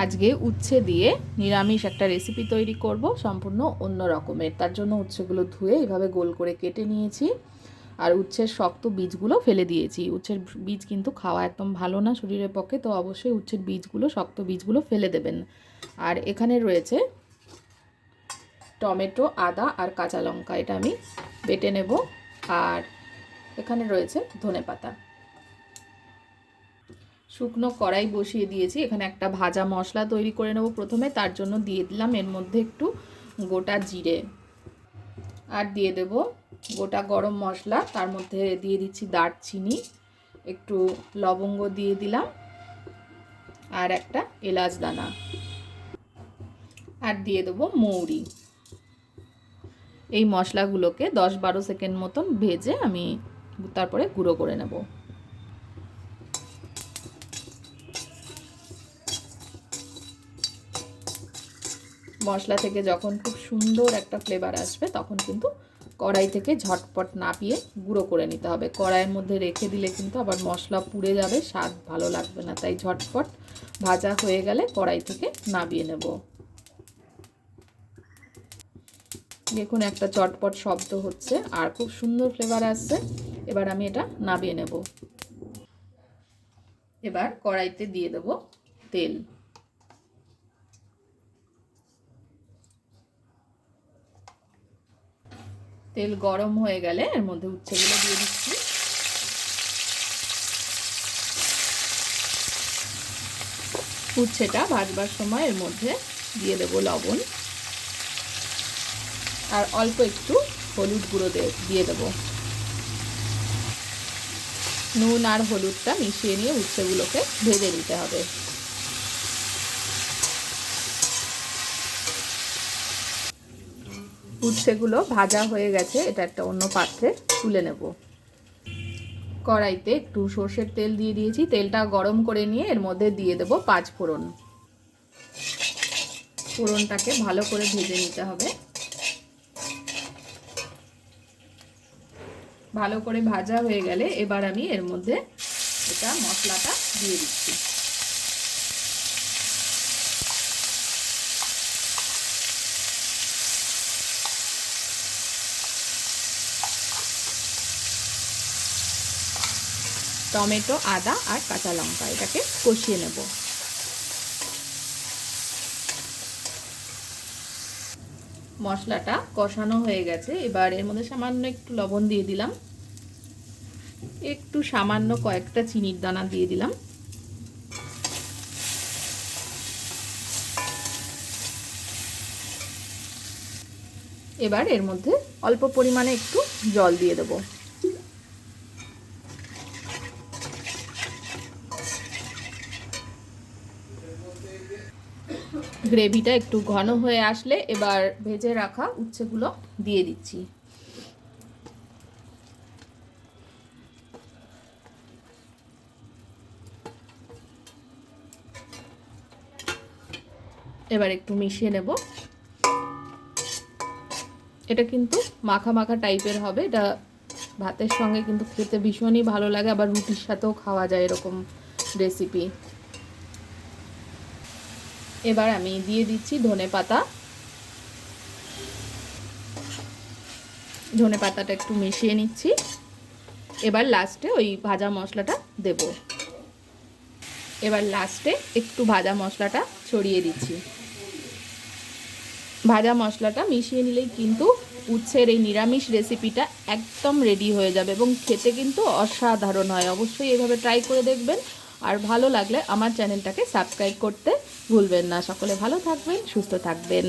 আজকে উচ্ছে দিয়ে নিরামিষ একটা রেসিপি তৈরি করব, সম্পূর্ণ অন্য রকমের। তার জন্য উচ্ছেগুলো ধুয়ে এইভাবে গোল করে কেটে নিয়েছি, আর উচ্ছের শক্ত বীজগুলো ফেলে দিয়েছি। উচ্ছের বীজ কিন্তু খাওয়া একদম ভালো না শরীরের পক্ষে, তো অবশ্যই উচ্ছের বীজগুলো, শক্ত বীজগুলো ফেলে দেবেন। আর এখানে রয়েছে টমেটো, আদা আর কাঁচা লঙ্কা, এটা আমি বেটে নেব। আর এখানে রয়েছে ধনেপাতা। শুকনো কড়াই বসিয়ে দিয়েছি, এখানে একটা ভাজা মশলা তৈরি করে নেব প্রথমে। তার জন্য দিয়ে দিলাম এর মধ্যে একটু গোটা জিরে, আর দিয়ে দেব গোটা গরম মশলা। তার মধ্যে দিয়ে দিচ্ছি দারচিনি, একটু লবঙ্গ দিয়ে দিলাম, আর একটা এলাচ দানা, আর দিয়ে দেবো মৌরি। এই মশলাগুলোকে 10-12 সেকেন্ড মতন ভেজে আমি তারপরে গুঁড়ো করে নেব। মশলা থেকে যখন খুব সুন্দর একটা ফ্লেভার আসবে, তখন কিন্তু কড়াই থেকে ঝটপট নামিয়ে গুঁড়ো করে নিতে হবে। কড়াইয়ের মধ্যে রেখে দিলে কিন্তু আবার মশলা পুড়ে যাবে, স্বাদ ভালো লাগবে না। তাই ঝটপট ভাজা হয়ে গেলে কড়াই থেকে নামিয়ে নেব। দেখুন একটা চটপট শব্দ হচ্ছে আর খুব সুন্দর ফ্লেভার আসছে। এবার আমি এটা নামিয়ে নেব। এবার কড়াইতে দিয়ে দেব তেল। তেল গরম হয়ে গেলে এর মধ্যে উচ্ছেগুলো দিয়ে দিচ্ছি। উচ্ছেটা ভাজবার সময় এর মধ্যে দিয়ে দেব লবণ, আর অল্প একটু হলুদ গুঁড়ো দিয়ে দেব। নুন আর হলুদটা মিশিয়ে নিয়ে উচ্ছেগুলোকে ভেজে নিতে হবে। উচ্ছেগুলো ভাজা হয়ে গেছে, এটা একটা অন্য পাত্রে তুলে নেব। কড়াইতে একটু সর্ষের তেল দিয়ে দিয়েছি, তেলটা গরম করে নিয়ে এর মধ্যে দিয়ে দেব 5 ফোড়ন। ফোড়নটাকে ভালো করে ভেজে নিতে হবে। ভালো করে ভাজা হয়ে গেলে এবার আমি এর মধ্যে এটা মশলাটা দিয়ে দিচ্ছি। টমেটো, আদা আর কাঁচা লঙ্কা, এটাকে কষিয়ে নেব। মশলাটা কষানো হয়ে গেছে, এবার এর মধ্যে সামান্য একটু লবণ দিয়ে দিলাম, একটু সামান্য কয়েকটা চিনির দানা দিয়ে দিলাম। এবার এর মধ্যে অল্প পরিমাণে একটু জল দিয়ে দেব। গ্রেভিটা একটু ঘন হয়ে আসলে এবার ভেজে রাখা উচ্ছেগুলো দিয়ে দিচ্ছি। এবার একটু মিশিয়ে নেব। এটা কিন্তু মাখা মাখা টাইপের হবে, এটা ভাতের সঙ্গে কিন্তু খেতে ভীষণই ভালো লাগে, আবার রুটির সাথেও খাওয়া যায় এরকম রেসিপি। এবার আমি দিয়ে দিচ্ছি ধনেপাতা। ধনেপাতাটা একটু মিশিয়ে নিচ্ছি। এবার লাস্টে ওই ভাজা মশলাটা দেব। এবার লাস্টে একটু ভাজা মশলাটা ছড়িয়ে দিচ্ছি। ভাজা মশলাটা মিশিয়ে নিলেই কিন্তু উচ্ছের এই নিরামিষ রেসিপিটা একদম রেডি হয়ে যাবে, এবং খেতে কিন্তু অসাধারণ হয়। অবশ্যই এভাবে ট্রাই করে দেখবেন, আর ভালো লাগলে আমার চ্যানেলটাকে সাবস্ক্রাইব করতে ভুলবেন না। সকলে ভালো থাকবেন, সুস্থ থাকবেন।